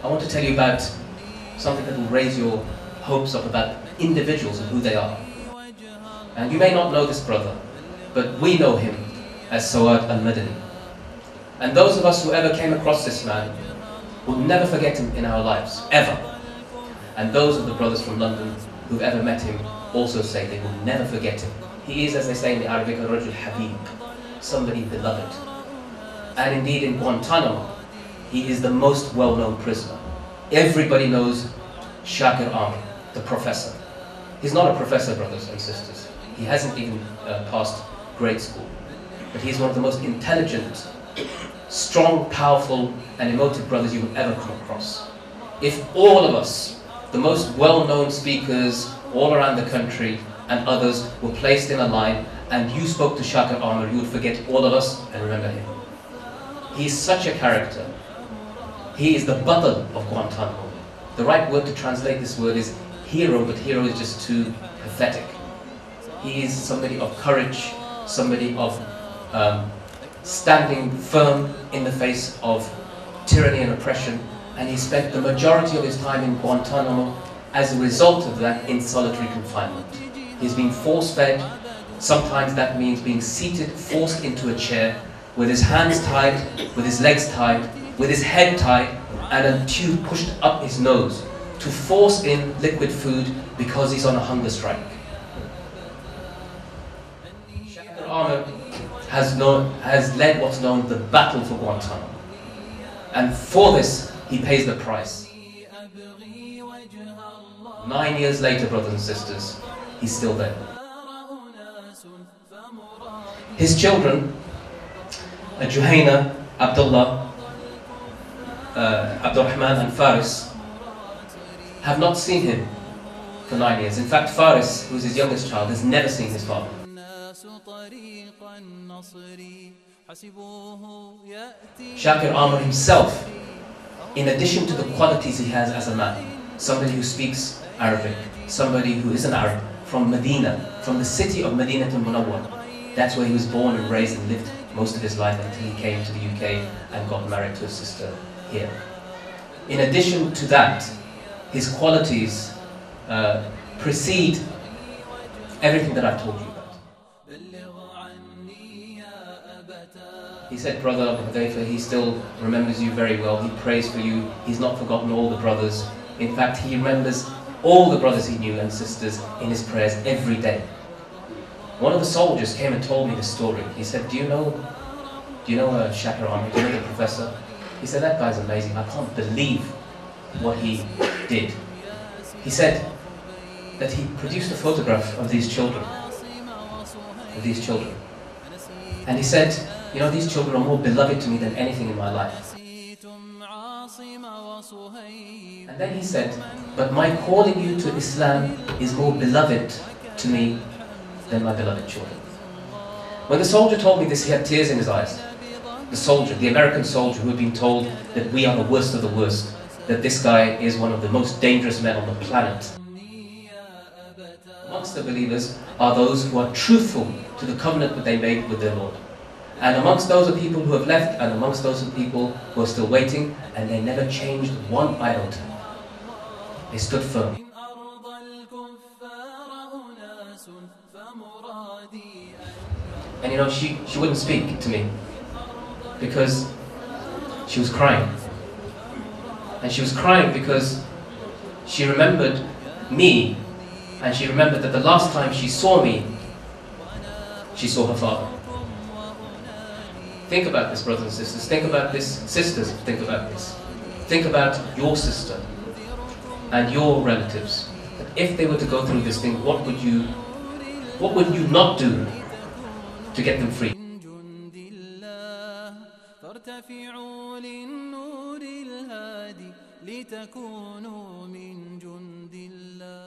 I want to tell you about something that will raise your hopes up about individuals and who they are. And you may not know this brother, but we know him as Sawad al-Madani. And those of us who ever came across this man will never forget him in our lives, ever. And those of the brothers from London who've ever met him also say they will never forget him. He is, as they say in the Arabic, a Rajul Habib, somebody beloved. And indeed in Guantanamo, he is the most well-known prisoner. Everybody knows Shakir Aamer, the professor. He's not a professor, brothers and sisters. He hasn't even passed grade school. But he's one of the most intelligent, strong, powerful, and emotive brothers you will ever come across. If all of us, the most well-known speakers all around the country and others, were placed in a line and you spoke to Shakir Aamer, you would forget all of us and remember him. He is such a character. He is the Batal of Guantanamo. The right word to translate this word is hero, but hero is just too pathetic. He is somebody of courage, somebody of standing firm in the face of tyranny and oppression, and he spent the majority of his time in Guantanamo as a result of that in solitary confinement. He's been force-fed. Sometimes that means being seated, forced into a chair, with his hands tied, with his legs tied, with his head tied, and a tube pushed up his nose to force in liquid food because he's on a hunger strike. Shakir Aamer has led what's known as the battle for Guantanamo. And for this, he pays the price. 9 years later, brothers and sisters, he's still there. His children, Juhayna, Abdullah, Abdurrahman and Peirce, have not seen him for 9 years. In fact, Peirce, who's his youngest child, has never seen his father. Shakir Aamer himself, in addition to the qualities he has as a man, somebody who speaks Arabic, somebody who is an Arab, from Medina, from the city of Medina al-Munawwar. That's where he was born and raised and lived most of his life until he came to the UK and got married to his sister here. In addition to that, his qualities precede everything that I've told you about. He said, Brother Hudayfa, he still remembers you very well. He prays for you. He's not forgotten all the brothers. In fact, he remembers all the brothers he knew and sisters in his prayers every day. One of the soldiers came and told me this story. He said, do you know Shakir Aamer? Do you know the professor? He said, that guy's amazing. I can't believe what he did. He said that he produced a photograph of these children. And he said, you know, these children are more beloved to me than anything in my life. And then he said, but my calling you to Islam is more beloved to me than my beloved children. When the soldier told me this, he had tears in his eyes. The soldier, the American soldier who had been told that we are the worst of the worst, that this guy is one of the most dangerous men on the planet. Amongst the believers are those who are truthful to the covenant that they made with their Lord. And amongst those are people who have left, and amongst those are people who are still waiting, and they never changed one iota. They stood firm. And you know, she wouldn't speak to me because she was crying. And she was crying because she remembered me, and she remembered that the last time she saw me, she saw her father. Think about this, brothers and sisters. Think about this, sisters. Think about this. Think about your sister and your relatives. If they were to go through this thing, what would you not do to get them free? لتكونوا من جند الله.